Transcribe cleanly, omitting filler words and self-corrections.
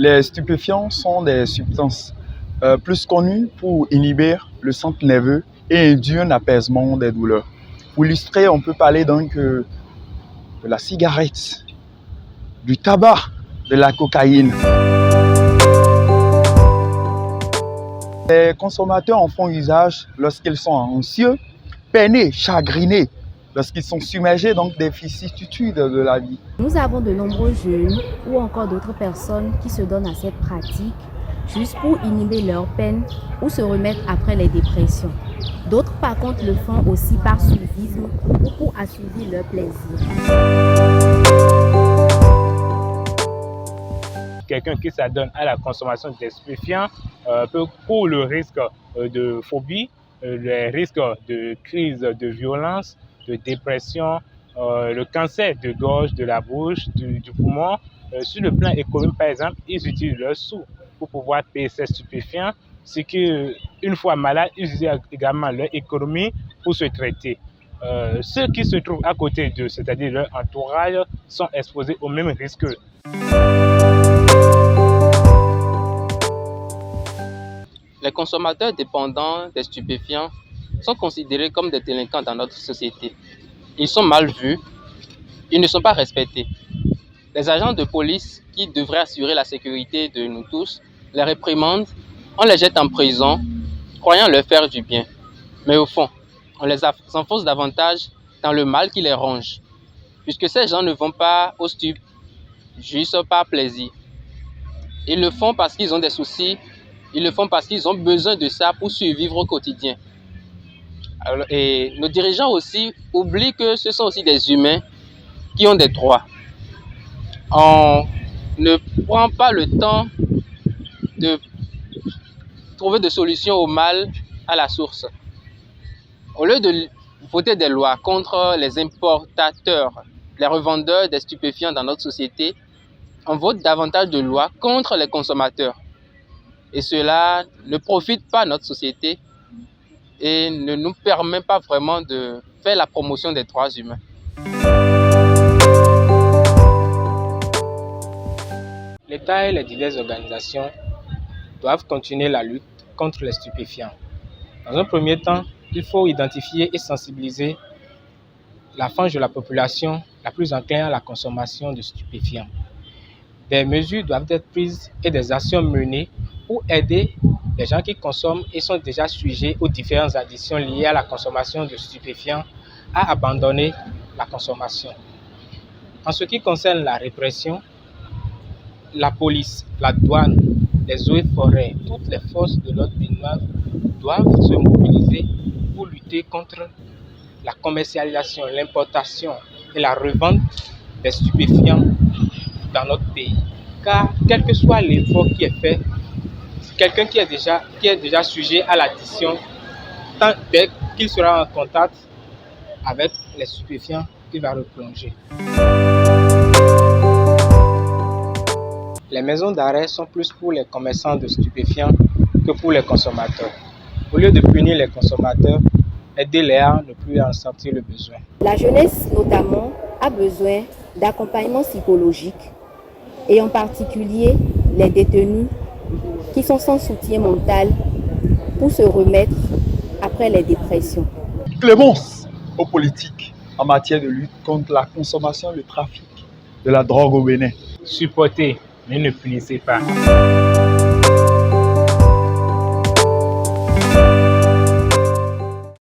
Les stupéfiants sont des substances plus connues pour inhiber le centre nerveux et induire un apaisement des douleurs. Pour illustrer, on peut parler donc de la cigarette, du tabac, de la cocaïne. Les consommateurs en font usage lorsqu'ils sont anxieux, peinés, chagrinés, lorsqu'ils sont submergés donc des vicissitudes de la vie. Nous avons de nombreux jeunes ou encore d'autres personnes qui se donnent à cette pratique juste pour inhiber leur peine ou se remettre après les dépressions. D'autres par contre le font aussi par suivisme ou pour assouvir leur plaisir. Quelqu'un qui s'adonne à la consommation de stupéfiants peut courir le risque de phobie, les risques de crise de violence, de dépression, le cancer de gorge, de la bouche, du poumon. Sur le plan économique, par exemple, ils utilisent leurs sous pour pouvoir payer ces stupéfiants. C'est qu'une fois malades, ils utilisent également leur économie pour se traiter. Ceux qui se trouvent à côté d'eux, c'est-à-dire leur entourage, sont exposés au même risque. Les consommateurs dépendants des stupéfiants sont considérés comme des délinquants dans notre société. Ils sont mal vus, ils ne sont pas respectés. Les agents de police qui devraient assurer la sécurité de nous tous les réprimandent, on les jette en prison, croyant leur faire du bien. Mais au fond, on les enfonce davantage dans le mal qui les ronge, puisque ces gens ne vont pas au stup juste par plaisir. Ils le font parce qu'ils ont des soucis, ils le font parce qu'ils ont besoin de ça pour survivre au quotidien. Et nos dirigeants aussi oublient que ce sont aussi des humains qui ont des droits. On ne prend pas le temps de trouver des solutions au mal à la source. Au lieu de voter des lois contre les importateurs, les revendeurs des stupéfiants dans notre société, on vote davantage de lois contre les consommateurs. Et cela ne profite pas à notre société et ne nous permet pas vraiment de faire la promotion des droits humains. L'État et les diverses organisations doivent continuer la lutte contre les stupéfiants. Dans un premier temps, il faut identifier et sensibiliser la frange de la population la plus encline à la consommation de stupéfiants. Des mesures doivent être prises et des actions menées pour aider les gens qui consomment et sont déjà sujets aux différentes addictions liées à la consommation de stupéfiants à abandonner la consommation. En ce qui concerne la répression, la police, la douane, les eaux et forêts, toutes les forces de l'ordre béninois doivent se mobiliser pour lutter contre la commercialisation, l'importation et la revente des stupéfiants dans notre pays. Car quel que soit l'effort qui est fait, quelqu'un qui est déjà sujet à l'addiction, dès qu'il sera en contact avec les stupéfiants, il va replonger. Les maisons d'arrêt sont plus pour les commerçants de stupéfiants que pour les consommateurs. Au lieu de punir les consommateurs, aidez-les à ne plus en sentir le besoin. La jeunesse notamment a besoin d'accompagnement psychologique et en particulier les détenus qui sont sans soutien mental pour se remettre après les dépressions. Clémence aux politiques en matière de lutte contre la consommation et le trafic de la drogue au Bénin. Supportez, mais ne punissez pas.